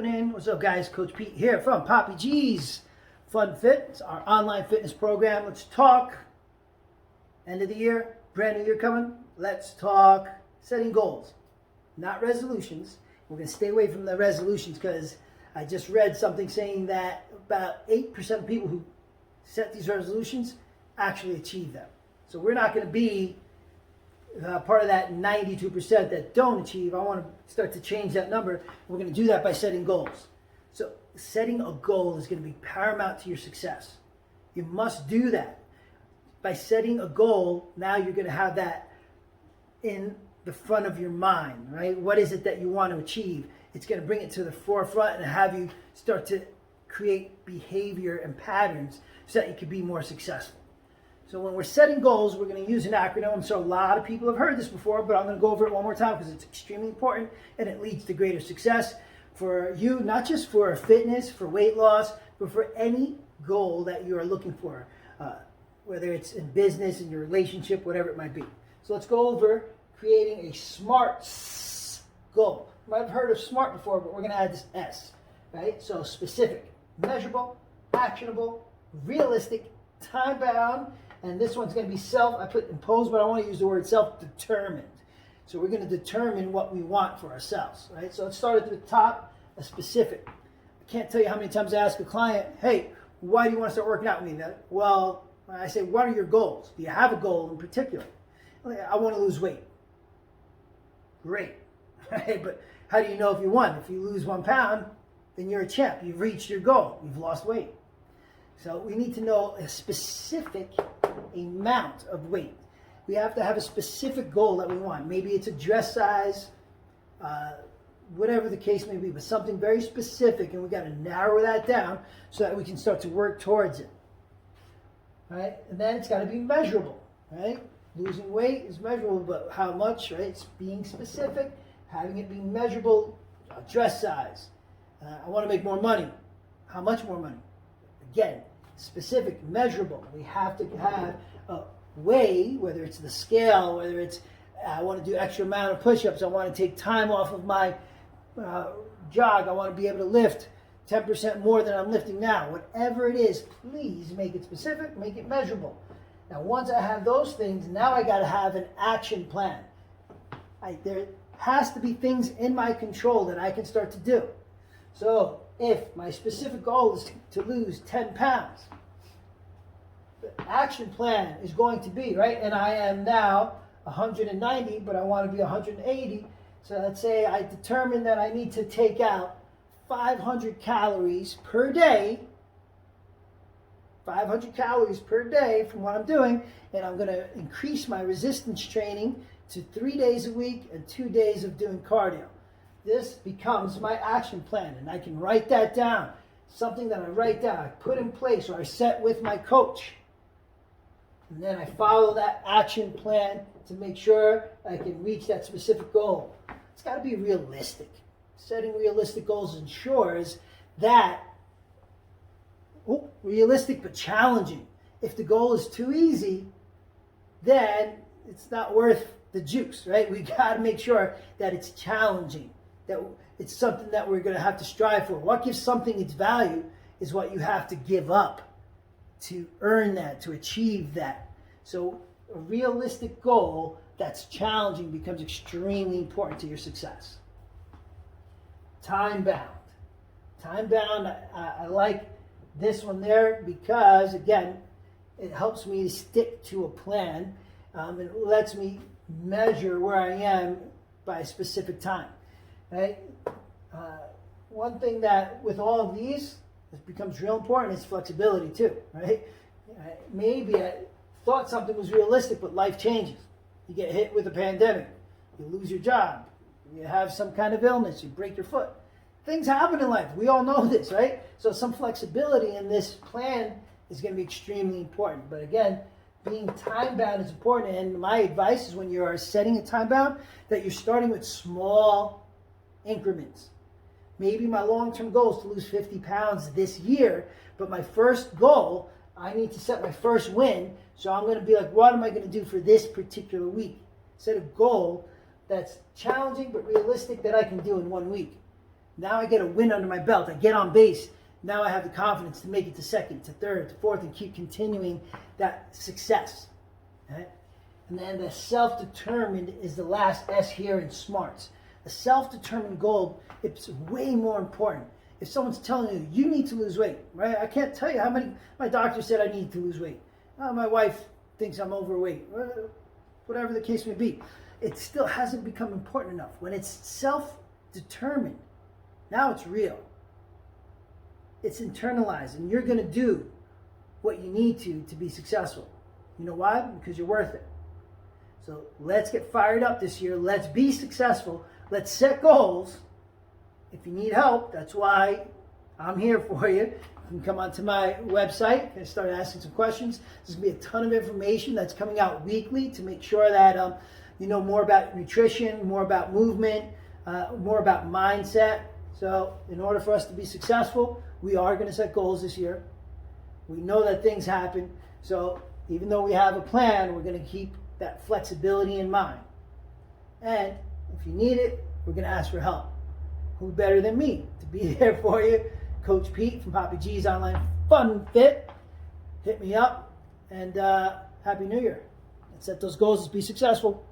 happening? What's up, guys? Coach Pete here from Poppy G's Fun Fit. It's our online fitness program. Let's talk. End of the year, brand new year coming. Let's talk setting goals, not resolutions. We're going to stay away from the resolutions because I just read something saying that about 8% of people who set these resolutions actually achieve them. So we're not going to be part of that 92% that don't achieve. I want to start to change that number. We're going to do that by setting goals. So setting a goal is going to be paramount to your success. You must do that. By setting a goal, now you're going to have that in the front of your mind, right? What is it that you want to achieve? It's going to bring it to the forefront and have you start to create behavior and patterns so that you can be more successful. So when we're setting goals, we're going to use an acronym. So a lot of people have heard this before, but I'm going to go over it one more time because it's extremely important and it leads to greater success for you, not just for fitness, for weight loss, but for any goal that you are looking for, whether it's in business, in your relationship, whatever it might be. So let's go over creating a S.M.A.R.T.S goal. You might have heard of SMART before, but we're going to add this S, right? So specific, measurable, actionable, realistic, time-bound, and this one's going to be I put imposed, but I want to use the word self-determined. So we're going to determine what we want for ourselves, right? So let's start at the top, a specific. I can't tell you how many times I ask a client, hey, why do you want to start working out with me? Well, I say, what are your goals? Do you have a goal in particular? I want to lose weight. Great, right? But how do you know if you won? If you lose 1 pound, then you're a champ. You've reached your goal. You've lost weight. So we need to know a specific amount of weight. We have to have a specific goal that we want. Maybe it's a dress size, whatever the case may be, but something very specific, and we got to narrow that down so that we can start to work towards it. Right? And then it's got to be measurable, right? Losing weight is measurable, but how much, right? It's being specific, having it be measurable, dress size. I want to make more money. How much more money? Again, specific, measurable. We have to have a way, whether it's the scale, whether it's I want to do extra amount of push-ups, I want to take time off of my jog, I want to be able to lift 10% more than I'm lifting now. Whatever it is, please make it specific, make it measurable. Now, once I have those things, now I got to have an action plan. There has to be things in my control that I can start to do. So, if my specific goal is to lose 10 pounds, the action plan is going to be, right? And I am now 190, but I want to be 180. So let's say I determine that I need to take out 500 calories per day, 500 calories per day from what I'm doing, and I'm going to increase my resistance training to 3 days a week and 2 days of doing cardio. This becomes my action plan, and I can write that down. Something that I write down, I put in place, or I set with my coach. And then I follow that action plan to make sure I can reach that specific goal. It's got to be realistic. Setting realistic goals ensures that, realistic but challenging. If the goal is too easy, then it's not worth the juice, right? We got to make sure that it's challenging, that it's something that we're going to have to strive for. What gives something its value is what you have to give up to earn that, to achieve that. So a realistic goal that's challenging becomes extremely important to your success. Time bound. Time bound, I like this one there because, again, it helps me to stick to a plan. It lets me measure where I am by a specific time. Right? One thing that with all of these, it becomes real important is flexibility too, right? Maybe I thought something was realistic, but life changes. You get hit with a pandemic, you lose your job, you have some kind of illness, you break your foot. Things happen in life. We all know this, right? So some flexibility in this plan is going to be extremely important. But again, being time-bound is important. And my advice is when you are setting a time-bound, that you're starting with small increments. Maybe my long-term goal is to lose 50 pounds this year, but my first goal, I need to set my first win. So I'm going to be like, what am I going to do for this particular week? Set a goal that's challenging but realistic that I can do in 1 week. Now I get a win under my belt. I get on base. Now I have the confidence to make it to second, to third, to fourth, and keep continuing that success. Right? And then the self-determined is the last S here in SMARTS. A self-determined goal, it's way more important. If someone's telling you, you need to lose weight, right? I can't tell you how many, my doctor said I need to lose weight. My wife thinks I'm overweight. Whatever the case may be. It still hasn't become important enough. When it's self-determined, now it's real. It's internalized, and you're going to do what you need to be successful. You know why? Because you're worth it. So let's get fired up this year. Let's be successful. Let's set goals. If you need help, that's why I'm here for you. You can come onto my website and start asking some questions. There's going to be a ton of information that's coming out weekly to make sure that you know more about nutrition, more about movement, more about mindset. So in order for us to be successful, we are going to set goals this year. We know that things happen. So even though we have a plan, we're going to keep that flexibility in mind. And if you need it, we're going to ask for help. Who better than me to be there for you? Coach Pete from Poppy G's Online Fun Fit. Hit me up, and Happy New Year. Let's set those goals. Let's be successful.